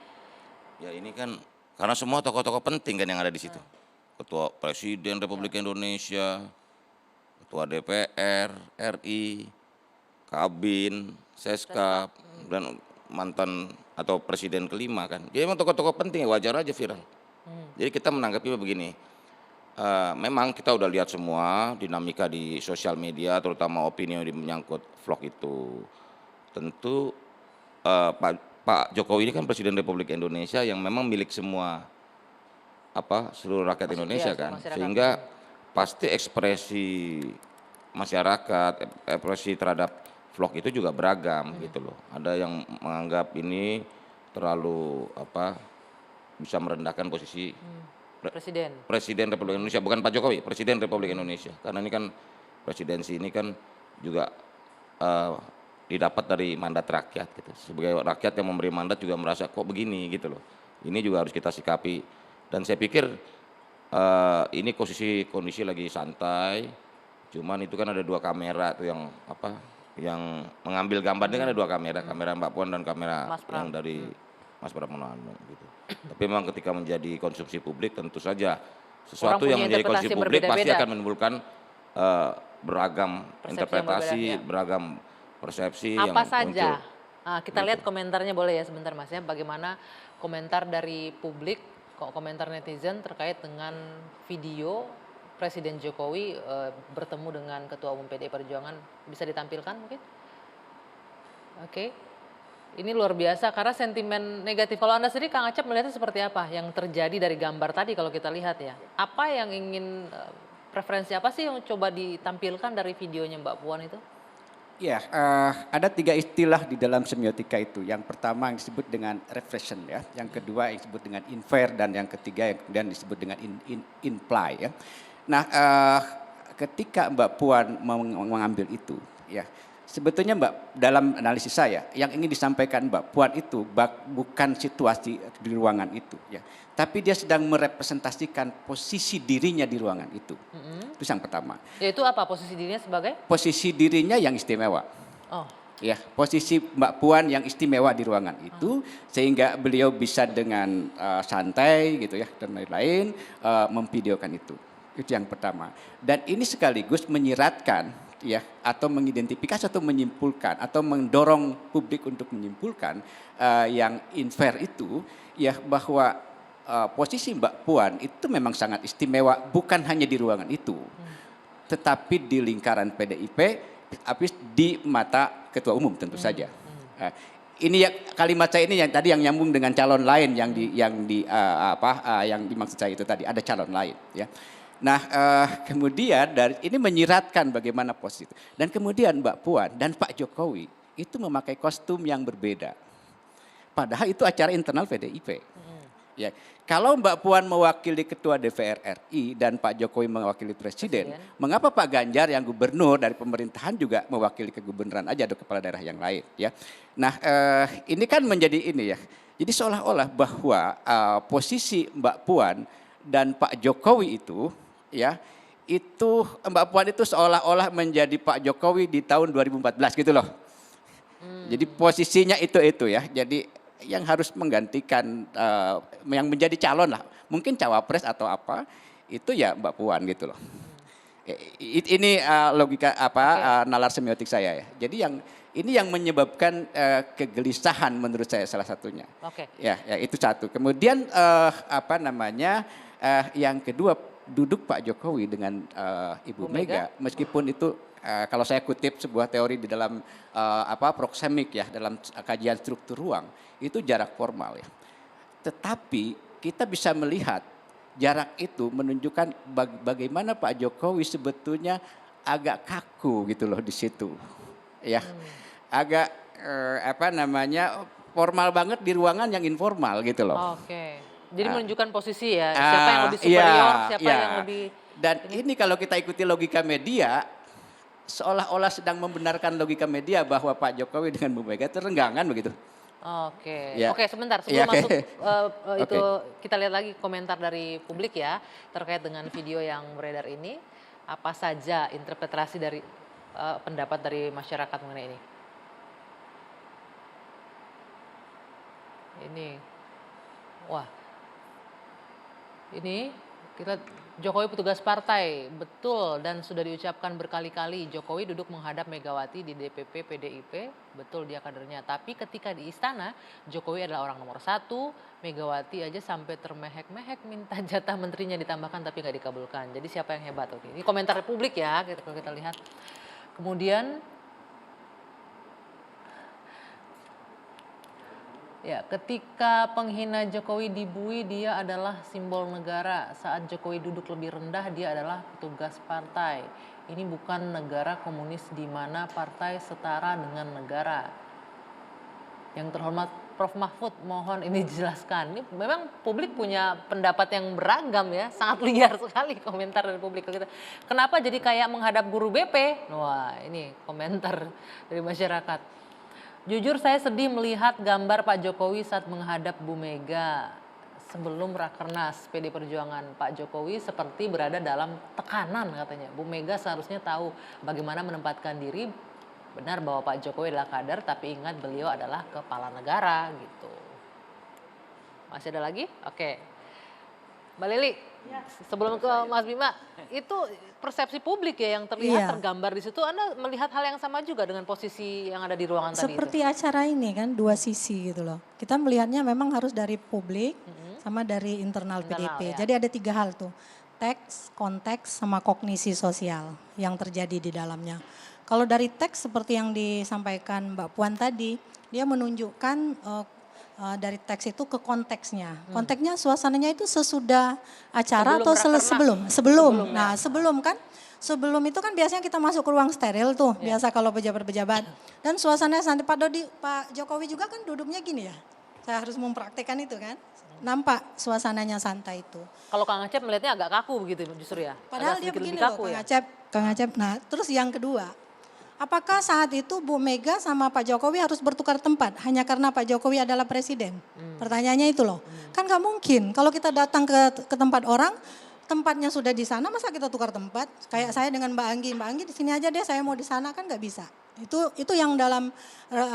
Ya ini kan karena semua tokoh-tokoh penting kan yang ada di situ. Ketua Presiden Republik Indonesia, Ketua DPR, RI, Kabin, Seskap, dan mantan atau presiden kelima kan. Jadi memang tokoh-tokoh penting, wajar aja viral. Jadi kita menanggapi begini, memang kita udah lihat semua dinamika di sosial media, terutama opini yang menyangkut vlog itu. Tentu Pak Jokowi ini kan Presiden Republik Indonesia yang memang milik semua seluruh rakyat Indonesia kan, masyarakat. sehingga pasti ekspresi masyarakat, ekspresi terhadap vlog itu juga beragam gitu loh. Ada yang menganggap ini terlalu bisa merendahkan posisi Presiden Republik Indonesia, bukan Pak Jokowi, Presiden Republik Indonesia. Karena ini kan presidensi ini kan juga didapat dari mandat rakyat gitu. Sebagai rakyat yang memberi mandat juga merasa kok begini gitu loh. Ini juga harus kita sikapi. Dan saya pikir ini kondisi lagi santai. Cuman itu kan ada 2 kamera tuh yang mengambil gambar ini kan ada 2 kamera, kamera Mbak Puan dan kamera yang dari Mas Pramono gitu. Tapi memang ketika menjadi konsumsi publik tentu saja sesuatu yang menjadi konsumsi publik pasti akan menimbulkan beragam interpretasi, beragam persepsi yang apa saja. muncul. Kita lihat komentarnya boleh ya sebentar Mas ya, bagaimana komentar dari publik, komentar netizen terkait dengan video Presiden Jokowi bertemu dengan Ketua Umum PDI Perjuangan. Bisa ditampilkan mungkin? Oke. Ini luar biasa karena sentimen negatif. Kalau Anda sendiri Kang Acep melihatnya seperti apa yang terjadi dari gambar tadi kalau kita lihat ya? Apa yang ingin, preferensi apa sih yang coba ditampilkan dari videonya Mbak Puan itu? Ya, ada 3 istilah di dalam semiotika itu. Yang pertama yang disebut dengan reflection ya, yang kedua yang disebut dengan infer, dan yang ketiga yang kemudian disebut dengan imply ya. Nah, ketika Mbak Puan mengambil itu ya, sebetulnya dalam analisis saya yang ingin disampaikan Mbak Puan itu bukan situasi di ruangan itu ya, tapi dia sedang merepresentasikan posisi dirinya di ruangan itu. Itu yang pertama. Yaitu apa posisi dirinya sebagai? Posisi dirinya yang istimewa. Oh. Ya, posisi Mbak Puan yang istimewa di ruangan itu sehingga beliau bisa dengan santai gitu ya dan lain-lain memvideokan itu. Itu yang pertama. Dan ini sekaligus menyiratkan ya atau mengidentifikasi atau menyimpulkan atau mendorong publik untuk menyimpulkan yang infer itu ya bahwa posisi Mbak Puan itu memang sangat istimewa bukan hanya di ruangan itu, tetapi di lingkaran PDIP, habis di mata Ketua Umum tentu saja. Ini ya kalimat saya ini yang tadi yang nyambung dengan calon lain yang dimaksud saya itu tadi ada calon lain ya. Nah kemudian dari ini menyiratkan bagaimana posisi itu dan kemudian Mbak Puan dan Pak Jokowi itu memakai kostum yang berbeda. Padahal itu acara internal PDIP. Ya, kalau Mbak Puan mewakili Ketua DPR RI dan Pak Jokowi mewakili Presiden, mengapa Pak Ganjar yang gubernur dari pemerintahan juga mewakili kegubernuran aja atau kepala daerah yang lain? Ya, nah ini kan menjadi ini ya. Jadi seolah-olah bahwa posisi Mbak Puan dan Pak Jokowi itu, ya, itu Mbak Puan itu seolah-olah menjadi Pak Jokowi di tahun 2014 gitu loh. Jadi posisinya itu ya. Jadi yang harus menggantikan yang menjadi calon lah, mungkin cawapres atau apa, itu ya Mbak Puan gitu loh. Ini logika nalar semiotik saya ya. Jadi yang menyebabkan kegelisahan menurut saya salah satunya. Oke. Ya itu satu. Kemudian yang kedua duduk Pak Jokowi dengan Ibu Mega, meskipun itu kalau saya kutip sebuah teori di dalam proksemik ya, dalam kajian struktur ruang, itu jarak formal ya. Tetapi kita bisa melihat jarak itu menunjukkan bagaimana Pak Jokowi sebetulnya agak kaku gitu loh di situ. Ya. Agak formal banget di ruangan yang informal gitu loh. Oke. Jadi menunjukkan posisi ya, siapa yang lebih superior, siapa yang lebih. Dan ini kalau kita ikuti logika media, seolah-olah sedang membenarkan logika media bahwa Pak Jokowi dengan Bu Mega itu renggangan begitu. Oke, Ya. oke sebentar sebelum masuk itu kita lihat lagi komentar dari publik ya terkait dengan video yang beredar ini. Apa saja interpretasi dari pendapat dari masyarakat mengenai ini? Ini, wah, ini kita Jokowi petugas partai, betul, dan sudah diucapkan berkali-kali Jokowi duduk menghadap Megawati di DPP PDIP, betul dia kadernya. Tapi ketika di istana, Jokowi adalah orang nomor 1, Megawati aja sampai termehek-mehek minta jatah menterinya ditambahkan tapi nggak dikabulkan. Jadi siapa yang hebat? Oke, ini komentar publik ya, kalau kita lihat. Kemudian Ya, ketika penghina Jokowi dibui, dia adalah simbol negara. Saat Jokowi duduk lebih rendah, dia adalah petugas partai. Ini bukan negara komunis di mana partai setara dengan negara. Yang terhormat Prof. Mahfud, mohon ini dijelaskan. Ini memang publik punya pendapat yang beragam ya, sangat liar sekali komentar dari publik kita. Kenapa jadi kayak menghadap guru BP? Wah, ini komentar dari masyarakat. Jujur saya sedih melihat gambar Pak Jokowi saat menghadap Bu Mega sebelum Rakernas PD Perjuangan. Pak Jokowi seperti berada dalam tekanan katanya. Bu Mega seharusnya tahu bagaimana menempatkan diri. Benar bahwa Pak Jokowi adalah kader, tapi ingat beliau adalah kepala negara gitu. Masih ada lagi? Oke. Mbak Lili, sebelum ke Mas Bima, itu persepsi publik ya yang terlihat tergambar di situ. Anda melihat hal yang sama juga dengan posisi yang ada di ruangan tadi Seperti acara ini kan dua sisi gitu loh. Kita melihatnya memang harus dari publik sama dari internal PDIP. Ya. Jadi ada 3 hal tuh. Teks, konteks, sama kognisi sosial yang terjadi di dalamnya. Kalau dari teks seperti yang disampaikan Mbak Puan tadi, dia menunjukkan dari teks itu ke konteksnya. Konteksnya suasananya itu sesudah acara atau sebelum. Nah, sebelum itu kan biasanya kita masuk ke ruang steril tuh, biasa kalau pejabat-pejabat. Dan suasananya santai. Pak Jokowi juga kan duduknya gini ya. Saya harus mempraktekkan itu kan. Nampak suasananya santai itu. Kalau Kang Acep melihatnya agak kaku begitu justru ya. Padahal agak dia begini lebih loh Kang Acep. Nah, terus yang kedua, apakah saat itu Bu Mega sama Pak Jokowi harus bertukar tempat hanya karena Pak Jokowi adalah presiden? Pertanyaannya itu loh. Kan gak mungkin kalau kita datang ke tempat orang, tempatnya sudah di sana, masa kita tukar tempat? Kayak saya dengan Mbak Anggi di sini aja deh, saya mau di sana kan gak bisa. Itu yang dalam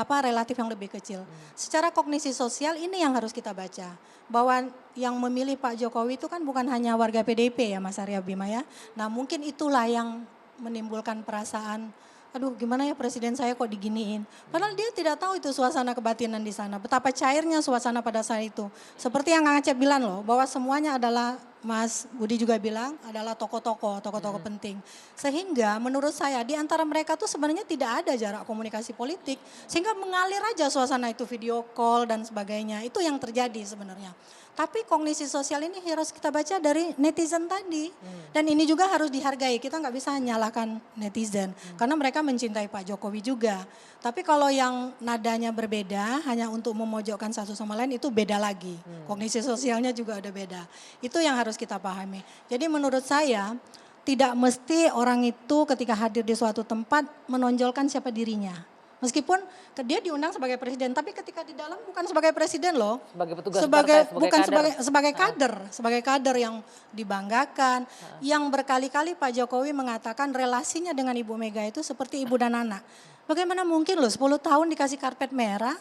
relatif yang lebih kecil. Secara kognisi sosial ini yang harus kita baca. Bahwa yang memilih Pak Jokowi itu kan bukan hanya warga PDIP ya Mas Arya Bima ya. Nah mungkin itulah yang menimbulkan perasaan, aduh gimana ya presiden saya kok diginiin. Padahal dia tidak tahu itu suasana kebatinan di sana. Betapa cairnya suasana pada saat itu. Seperti yang Kang Acep bilang loh, bahwa semuanya adalah, Mas Budi juga bilang, adalah tokoh-tokoh penting. Sehingga menurut saya di antara mereka tuh sebenarnya tidak ada jarak komunikasi politik. Sehingga mengalir aja suasana itu, video call dan sebagainya. Itu yang terjadi sebenarnya. Tapi kognisi sosial ini harus kita baca dari netizen tadi. Dan ini juga harus dihargai, kita nggak bisa nyalahkan netizen. Karena mereka mencintai Pak Jokowi juga. Tapi kalau yang nadanya berbeda, hanya untuk memojokkan satu sama lain itu beda lagi. Kognisi sosialnya juga ada beda. Itu yang harus kita pahami. Jadi menurut saya tidak mesti orang itu ketika hadir di suatu tempat menonjolkan siapa dirinya. Meskipun dia diundang sebagai presiden, tapi ketika di dalam bukan sebagai presiden loh. Sebagai petugas partai, sebagai kader yang dibanggakan. Yang berkali-kali Pak Jokowi mengatakan relasinya dengan Ibu Mega itu seperti ibu dan anak. Bagaimana mungkin loh 10 tahun dikasih karpet merah,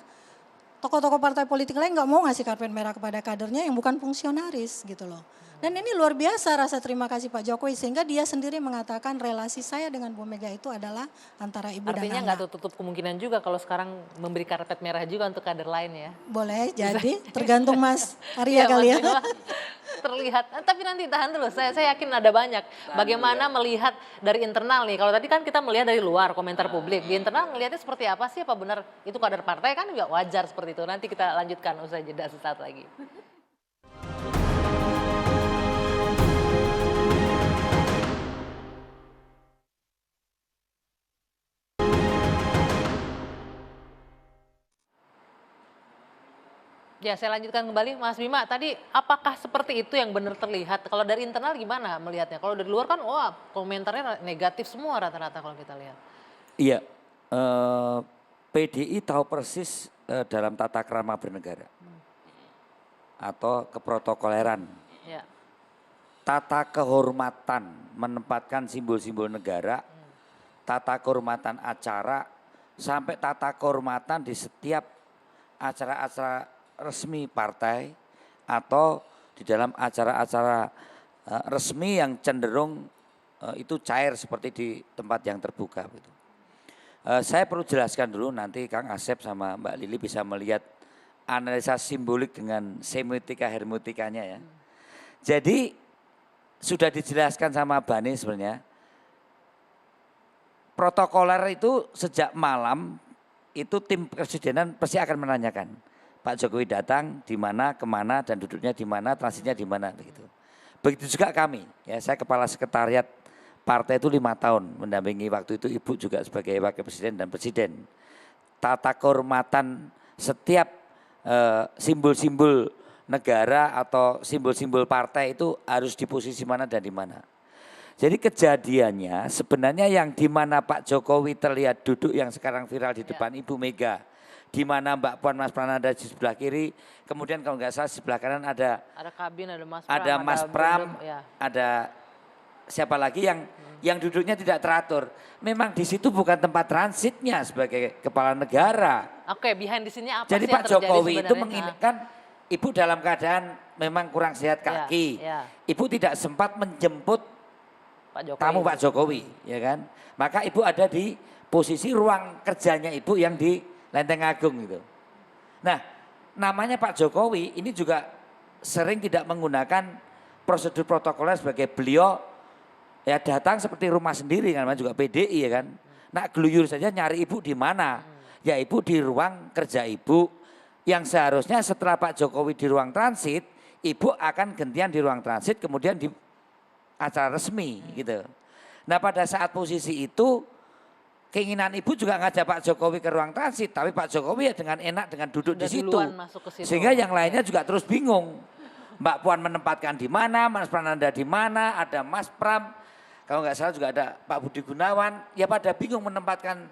tokoh-tokoh partai politik lain nggak mau ngasih karpet merah kepada kadernya yang bukan fungsionaris gitu loh. Dan ini luar biasa rasa terima kasih Pak Jokowi sehingga dia sendiri mengatakan relasi saya dengan Bu Mega itu adalah antara ibu dan anak. Artinya nggak tutup kemungkinan juga kalau sekarang memberi karpet merah juga untuk kader lain ya. Boleh jadi tergantung Mas Arya kali ya. Terlihat, tapi nanti tahan dulu, saya yakin ada banyak. Bagaimana melihat dari internal nih, kalau tadi kan kita melihat dari luar komentar publik. Di internal melihatnya seperti apa sih, apa benar itu kader partai kan juga wajar seperti itu. Nanti kita lanjutkan usai jeda sesaat lagi. Ya, saya lanjutkan kembali Mas Bima. Tadi apakah seperti itu yang benar terlihat? Kalau dari internal gimana melihatnya? Kalau dari luar kan wah komentarnya negatif semua rata-rata kalau kita lihat. Iya, PDI tahu persis dalam tata krama bernegara atau keprotokoleran. Ya. Tata kehormatan menempatkan simbol-simbol negara, tata kehormatan acara, sampai tata kehormatan di setiap acara-acara resmi partai atau di dalam acara-acara resmi yang cenderung itu cair seperti di tempat yang terbuka. Gitu. Saya perlu jelaskan dulu nanti Kang Asep sama Mbak Lili bisa melihat analisa simbolik dengan semiotika hermeneutikanya ya. Jadi sudah dijelaskan sama Bani sebenarnya. Protokoler itu sejak malam itu tim kepresidenan pasti akan menanyakan Pak Jokowi datang di mana, kemana, dan duduknya di mana, transitnya di mana begitu. Begitu juga kami, ya saya kepala sekretariat partai itu 5 tahun mendampingi waktu itu Ibu juga sebagai wakil presiden dan presiden. Tata kehormatan setiap simbol-simbol negara atau simbol-simbol partai itu harus di posisi mana dan di mana. Jadi kejadiannya sebenarnya yang di mana Pak Jokowi terlihat duduk yang sekarang viral di depan Ibu Mega, di mana Mbak Puan Mas Prananda di sebelah kiri, kemudian kalau nggak salah sebelah kanan ada Kabin, ada Mas Pram, ada Mas Pram, ya. ada siapa lagi yang duduknya tidak teratur. Memang di situ bukan tempat transitnya sebagai kepala negara. Oke, behind the scene-nya apa Jadi sih Pak yang terjadi Jokowi itu sebenarnya? menginginkan Ibu dalam keadaan memang kurang sehat kaki. ya. Ibu tidak sempat menjemput Pak Jokowi. tamu Pak Jokowi, ya kan? Maka Ibu ada di posisi ruang kerjanya Ibu yang di Lenteng Agung gitu. Nah, namanya Pak Jokowi ini juga sering tidak menggunakan prosedur protokoler sebagai beliau ya datang seperti rumah sendiri kan, juga PDI ya kan. Nak geluyur saja nyari Ibu di mana? Ya Ibu di ruang kerja Ibu yang seharusnya setelah Pak Jokowi di ruang transit, Ibu akan gantian di ruang transit kemudian di acara resmi gitu. Nah pada saat posisi itu keinginan Ibu juga ngajak Pak Jokowi ke ruang transit, tapi Pak Jokowi ya dengan enak dengan duduk Udah di situ. duluan masuk ke situ. Sehingga yang lainnya juga terus bingung. Mbak Puan menempatkan di mana, Mas Prananda di mana, ada Mas Pram, kalau nggak salah juga ada Pak Budi Gunawan, ya pada bingung menempatkan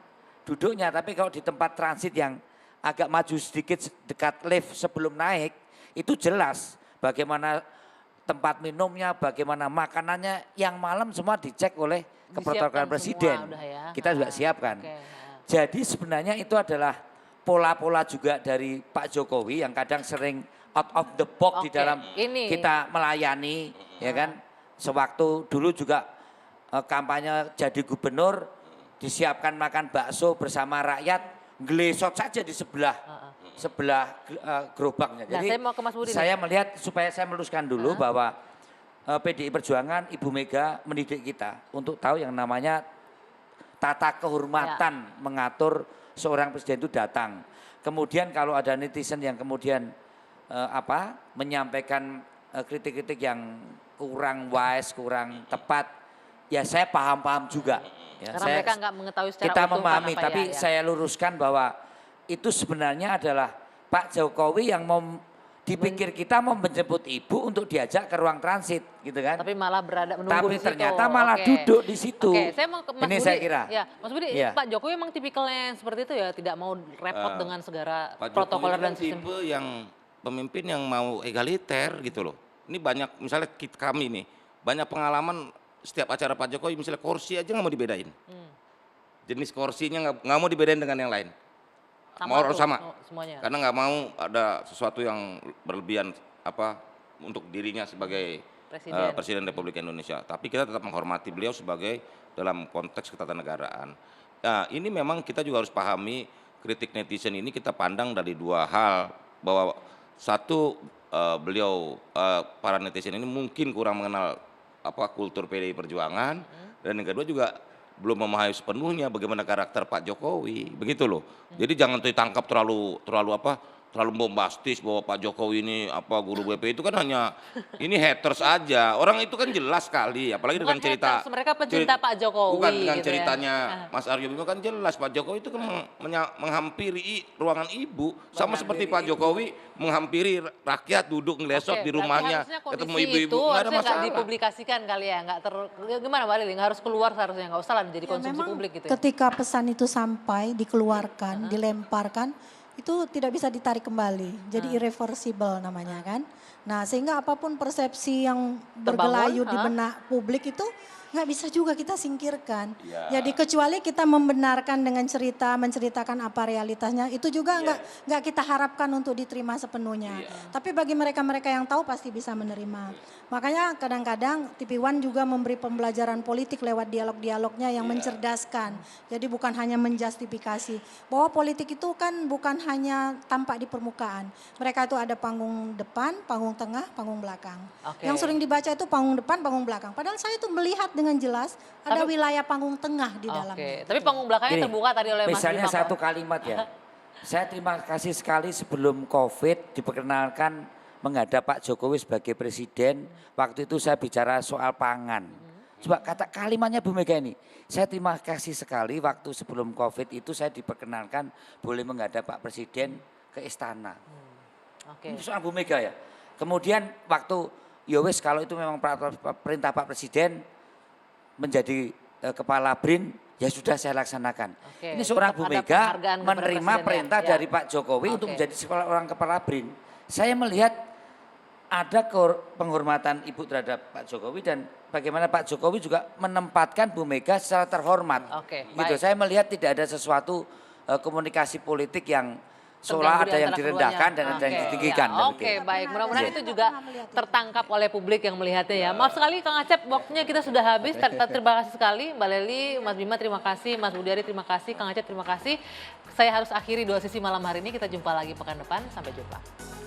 duduknya. Tapi kalau di tempat transit yang agak maju sedikit dekat lift sebelum naik, itu jelas bagaimana tempat minumnya, bagaimana makanannya, yang malam semua dicek oleh keprotokolan presiden. Udah ya. Kita juga siapkan. Oke. Jadi sebenarnya itu adalah pola-pola juga dari Pak Jokowi yang kadang sering out of the box di Oke, dalam ini. kita melayani, ya kan. Sewaktu dulu juga kampanye jadi gubernur, disiapkan makan bakso bersama rakyat, gelesot saja di sebelah gerobaknya. Nah, Jadi saya mau ke Mas Budi nih. saya melihat supaya saya meluruskan dulu bahwa PDI Perjuangan, Ibu Mega mendidik kita untuk tahu yang namanya tata kehormatan mengatur seorang presiden itu datang. Kemudian kalau ada netizen yang kemudian menyampaikan kritik-kritik yang kurang wise, kurang tepat, ya saya paham-paham juga. Ya, Karena mereka nggak mengetahui secara kita utuh memahami, apa tapi ya. saya luruskan bahwa itu sebenarnya adalah Pak Jokowi yang mau dipikir kita mau menjemput Ibu untuk diajak ke ruang transit, gitu kan? Tapi malah berada menunggu Tapi di situ. ternyata malah Oke. duduk di situ. Oke, saya mau ke Mas Ini Budi. saya kira. Ya, Mas Budi, Iya. Pak Jokowi memang tipikalnya yang seperti itu ya, tidak mau repot dengan segala Pak Jokowi protokoler kan dan sistem. tipe yang pemimpin yang mau egaliter gitu loh. Ini banyak misalnya kami nih, banyak pengalaman setiap acara Pak Jokowi misalnya kursi aja nggak mau dibedain. Jenis kursinya nggak mau dibedain dengan yang lain. Mau harus sama. Semuanya. Karena nggak mau ada sesuatu yang berlebihan untuk dirinya sebagai Presiden Republik Indonesia. Tapi kita tetap menghormati beliau sebagai dalam konteks ketatanegaraan. Nah ini memang kita juga harus pahami kritik netizen ini kita pandang dari dua hal. Bahwa satu beliau para netizen ini mungkin kurang mengenal kultur PDI Perjuangan. Dan yang kedua juga belum memahami sepenuhnya bagaimana karakter Pak Jokowi, begitu loh. Jadi jangan ditangkap terlalu bombastis bahwa Pak Jokowi ini guru BP itu kan hanya ini haters aja. Orang itu kan jelas sekali, apalagi Bukan dengan cerita haters, mereka pencinta Pak Jokowi. Bukan dengan gitu ceritanya ya. Mas Aryo Bimo kan jelas Pak Jokowi itu kan menghampiri ruangan Ibu sama seperti Pak Jokowi menghampiri rakyat duduk ngelesot Oke, di berarti rumahnya harusnya ketemu kondisi ibu-ibu itu nggak ada harusnya nggak masalah. dipublikasikan kali ya, gimana Mbak Lili, nggak harus keluar seharusnya, nggak usah lah menjadi Ya, konsumsi memang publik gitu ya. ketika pesan itu sampai, dikeluarkan, dilemparkan, itu tidak bisa ditarik kembali. Jadi irreversible namanya kan. Nah sehingga apapun persepsi yang bergelayut di benak publik itu nggak bisa juga kita singkirkan. Jadi kecuali kita membenarkan dengan menceritakan apa realitasnya, itu juga nggak kita harapkan untuk diterima sepenuhnya. Tapi bagi mereka-mereka yang tahu pasti bisa menerima. Makanya kadang-kadang TV1 juga memberi pembelajaran politik lewat dialog-dialognya yang mencerdaskan. Jadi bukan hanya menjustifikasi bahwa politik itu kan bukan hanya tampak di permukaan. Mereka itu ada panggung depan, panggung tengah, panggung belakang. Oke. Yang sering dibaca itu panggung depan, panggung belakang. Padahal saya itu melihat dengan jelas ada wilayah panggung tengah di dalamnya. Oke, tapi panggung belakangnya Gini, terbuka tadi oleh Mas misalnya Bima. satu kalimat ya. Saya terima kasih sekali sebelum COVID diperkenalkan menghadap Pak Jokowi sebagai presiden. Waktu itu saya bicara soal pangan. Coba kata kalimatnya Bu Mega ini. Saya terima kasih sekali waktu sebelum COVID itu saya diperkenalkan boleh menghadap Pak Presiden ke istana. Oke. Ini soal Bu Mega ya. Kemudian waktu yowes kalau itu memang perintah Pak Presiden menjadi kepala BRIN, ya sudah saya laksanakan. Oke, Ini seorang tetap Bu ada Mega penghargaan kepada menerima presiden ya. perintah Ya. dari Pak Jokowi untuk Oke. menjadi seorang kepala BRIN. Saya melihat ada penghormatan Ibu terhadap Pak Jokowi dan bagaimana Pak Jokowi juga menempatkan Bu Mega secara terhormat. Oke, Gitu. baik. Saya melihat tidak ada sesuatu komunikasi politik yang seolah Terganggu di ada yang antara direndahkan keduanya. dan ada yang Oke, ditinggikan. ya, dan Oke, begitu. baik. Mudah-mudahan Iya. itu juga tertangkap oleh publik yang melihatnya ya. Maaf sekali Kang Acep, waktunya kita sudah habis. Terima kasih sekali Mbak Leli, Mas Bima terima kasih, Mas Budiari terima kasih, Kang Acep terima kasih. Saya harus akhiri dua sesi malam hari ini. Kita jumpa lagi pekan depan. Sampai jumpa.